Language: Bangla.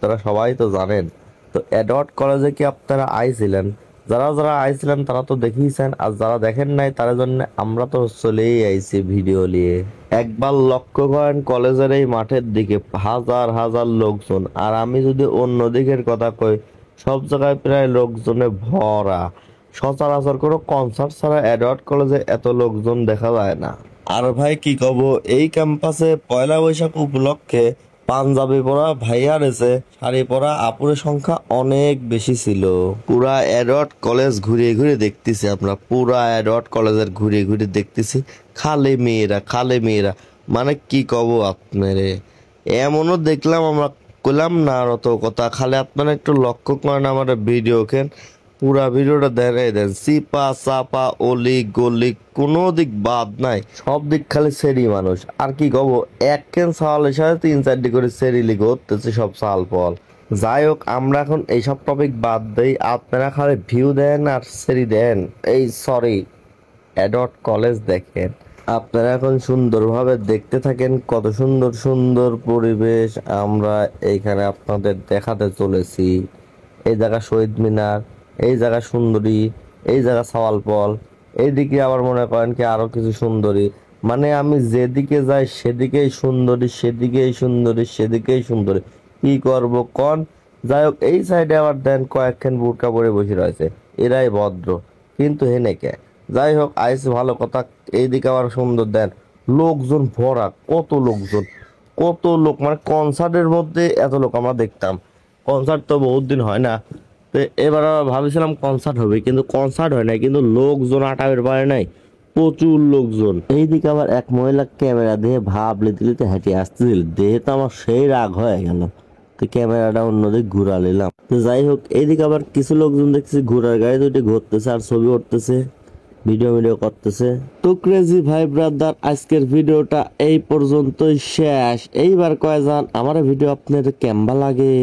আপনারা সবাই তো জানেন। তো এডওয়ার্ড কলেজে কি আপনারা আইছিলেন? যারা যারা আইছিলেন তারা তো দেখিয়েছেন, আর যারা দেখেন নাই তার জন্য আমরা তো চলেই আইছি ভিডিও নিয়ে। একবার লক্ষ্য করেন কলেজের এই মাঠের দিকে হাজার হাজার লোকজন, আর আমি যদি অন্য দিকের কথা কই, সব জায়গায় প্রায় লোকজনে ভরা। সচরাচর কোনো কনসার্ট ছাড়া এডওয়ার্ড কলেজে এত লোকজন দেখা যায় না। আর ভাই কি কব, এই ক্যাম্পাসে পয়লা বৈশাখ উপলক্ষে পাঞ্জাবি পরা ভাইয়া রয়েছে, শাড়ি পরা আপুরের সংখ্যা অনেক বেশি ছিল। পুরা এডওয়ার্ড কলেজ ঘুরিয়ে ঘুরিয়ে দেখতেছি, আমরা পুরা এডওয়ার্ড কলেজের ঘুরিয়ে ঘুরিয়ে দেখতেছি খালি মেয়েরা খালি মেয়েরা। মানে কি কব আপনারে, এমনও দেখলাম আমরা, কইলাম না আর অত কথা, খালি আপনারা একটু লক্ষ্য করেন আমার ভিডিও কেন, পুরা ভিডিওটা দেখাই দেন। চিপা চাপা অলি গলি কোনো দিক বাদ নাই, সব দিক খালি সেরি মানুষ। আর কি কব, এক কেন সাল হিসাবে 3-4টি করে সেরি লিখে হতেছে সব সাল ফল। যাই হোক, আমরা এখন এইসব টপিক বাদ দেই, আপনারা খালি ভিউ দেন আর সেরি দেন। এই সরি, এডওয়ার্ড কলেজ দেখেন। আপনারা এখন সুন্দরভাবে দেখতে থাকেন কত সুন্দর সুন্দর পরিবেশ আমরা এইখানে আপনাদের দেখাতে চলেছি। এই জায়গা শহীদ মিনার, এই জায়গা সুন্দরী, এই জায়গা সাওয়ালপল, এইদিকে আবার মনে করেন কি আরো কিছু সুন্দরী। মানে আমি যেদিকে যাই সেদিকেই সুন্দরী, সেদিকেই সুন্দরী, সেদিকেই সুন্দরী। কি করব কন। যাই হোক, এই সাইডে আবার দেন কয়েকখান বুরকা পরে বসে রয়েছে, এরাই ভদ্র, কিন্তু হেনে কে। যাই হোক, আইস ভালো কথা। এইদিকে আবার সুন্দর দেন, লোকজন ভরা, কত লোকজন, কত লোক। মানে কনসার্টের মধ্যে এত লোক আমরা দেখতাম, কনসার্ট তো বহুত দিন হয় না। তো এবার আবার ভাবছিলাম কনসার্ট হবে, কিন্তু কনসার্ট হয় নাই, কিন্তু লোকজন আটাবের পারে নাই, প্রচুর লোকজন। এইদিকে আবার এক মহিলা ক্যামেরা দিয়ে ভাব লিতে লিতে হেঁটে আসতেছিল, দেহে তো আমার সেই রাগ হয়ে গেল। তো ক্যামেরাটা অন্যদিকে ঘুরা নিলাম। তো যাই হোক, এইদিকে আবার কিছু লোকজন দেখছি ঘোড়ার গাড়ি দুটি ঘুরতেছে আর ছবি উঠতেছে, ভিডিও ভিডিও করতেছে। তো ক্রেজি ভাই ব্রাদার, আজকের ভিডিওটা এই পর্যন্তই শেষ। এইবার কয় যান আমার ভিডিও আপনাদের কেমন লাগে।